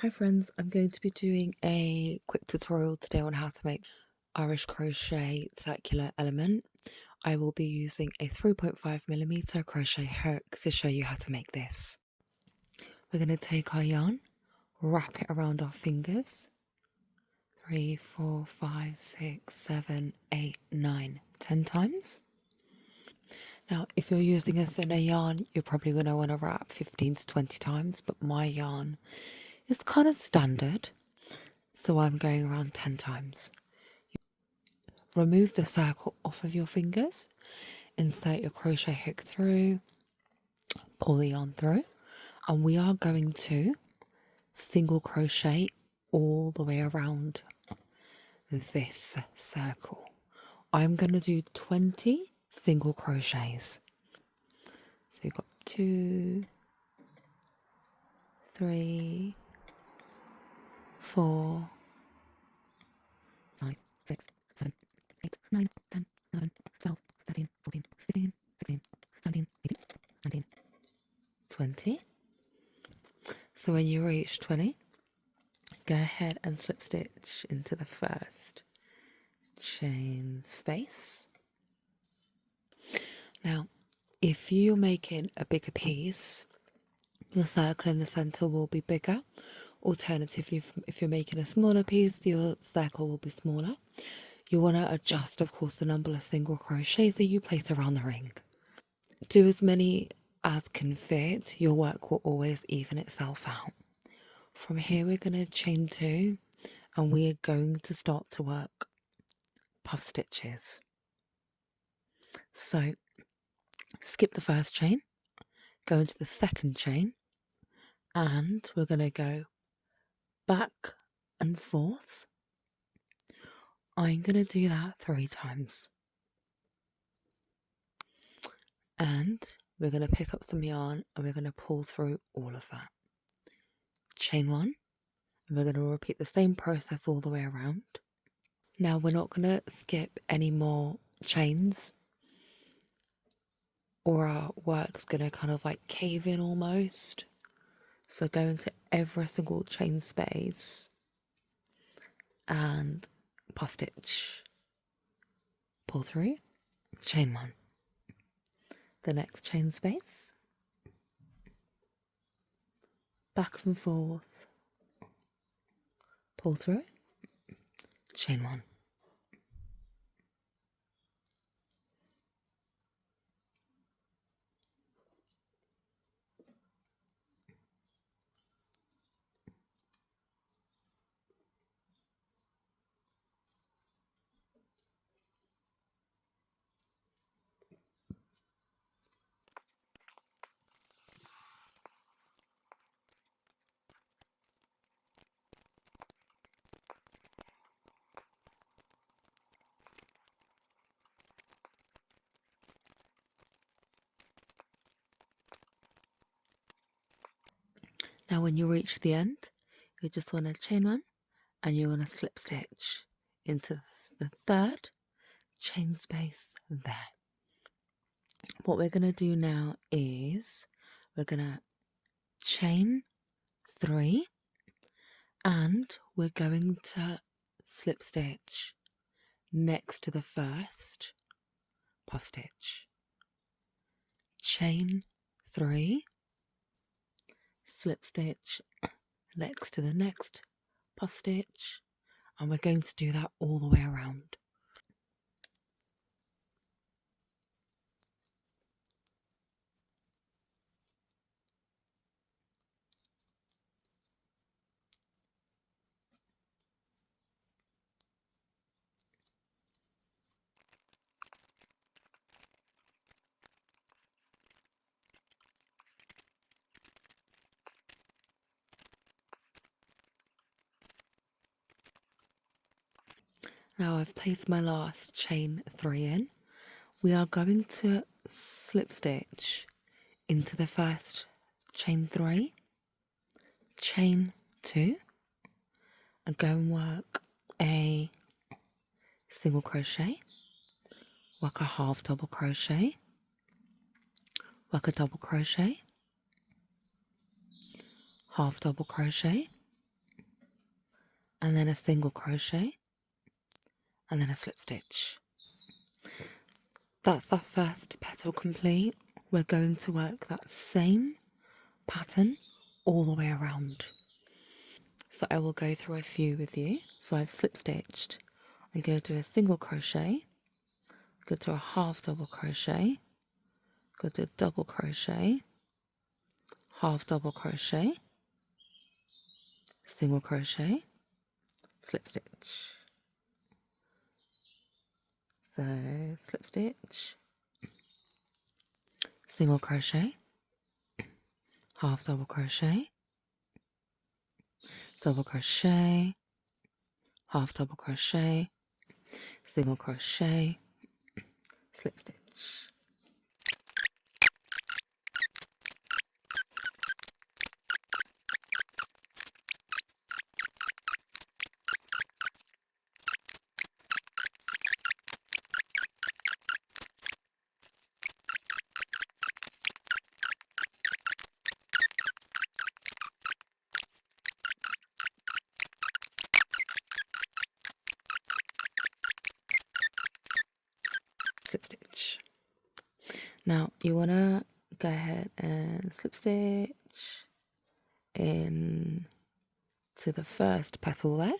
Hi friends, I'm going to be doing a quick tutorial today on how to make Irish crochet circular element. I will be using a 3.5mm crochet hook to show you how to make this. We're going to take our yarn, wrap it around our fingers, 3, 4, 5, 6, 7, 8, 9, 10 times. Now if you're using a thinner yarn, you're probably going to want to wrap 15 to 20 times, but my yarn is kind of standard, so I'm going around 10 times. Remove the circle off of your fingers, insert your crochet hook through, pull the yarn through, and we are going to single crochet all the way around this circle. I'm going to do 20 single crochets. So you've got 2, 3, 4, 5, 6, 7, 8, 9, 10, 11, 12, 13, 14, 15, 16, 17, 18, 19, 20. So when you reach 20, go ahead and slip stitch into the first chain space. Now, if you're making a bigger piece, your circle in the center will be bigger. Alternatively, if you're making a smaller piece, your circle will be smaller. You want to adjust, of course, the number of single crochets that you place around the ring. Do as many as can fit. Your work will always even itself out. From here, we're going to chain 2, and we are going to start to work puff stitches. So skip the first chain, go into the second chain, and we're going to go back and forth. I'm going to do that 3 times. And we're going to pick up some yarn and we're going to pull through all of that. Chain 1, and we're going to repeat the same process all the way around. Now we're not going to skip any more chains, or our work's going to kind of like cave in almost. So go into every single chain space and puff stitch, pull through, chain 1. The next chain space, back and forth, pull through, chain 1. Now when you reach the end, you just want to chain 1 and you want to slip stitch into the third chain space there. What we're going to do now is we're going to chain 3 and we're going to slip stitch next to the first puff stitch. Chain 3, slip stitch next to the next puff stitch, and we're going to do that all the way around. Now I've placed my last chain 3 in. We are going to slip stitch into the first chain 3, chain 2, and go and work a single crochet, work a half double crochet, work a double crochet, half double crochet, and then a single crochet, and then a slip stitch. That's our first petal complete. We're going to work that same pattern all the way around. So I will go through a few with you. So I've slip stitched. I'm going to do a single crochet, go to a half double crochet, go to a double crochet, half double crochet, single crochet, slip stitch. So slip stitch, single crochet, half double crochet, double crochet, half double crochet, single crochet, slip stitch. Slip stitch. Now you want to go ahead and slip stitch in to the first petal there,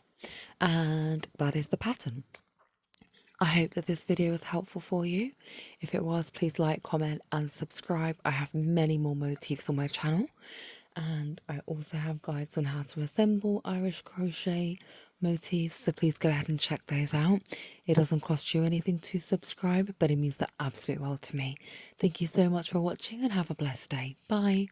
and that is the pattern. I hope that this video was helpful for you. If it was, please like, comment and subscribe. I have many more motifs on my channel, and I also have guides on how to assemble Irish crochet motifs, so please go ahead and check those out. It doesn't cost you anything to subscribe, but it means the absolute world to me. Thank you so much for watching and have a blessed day. Bye.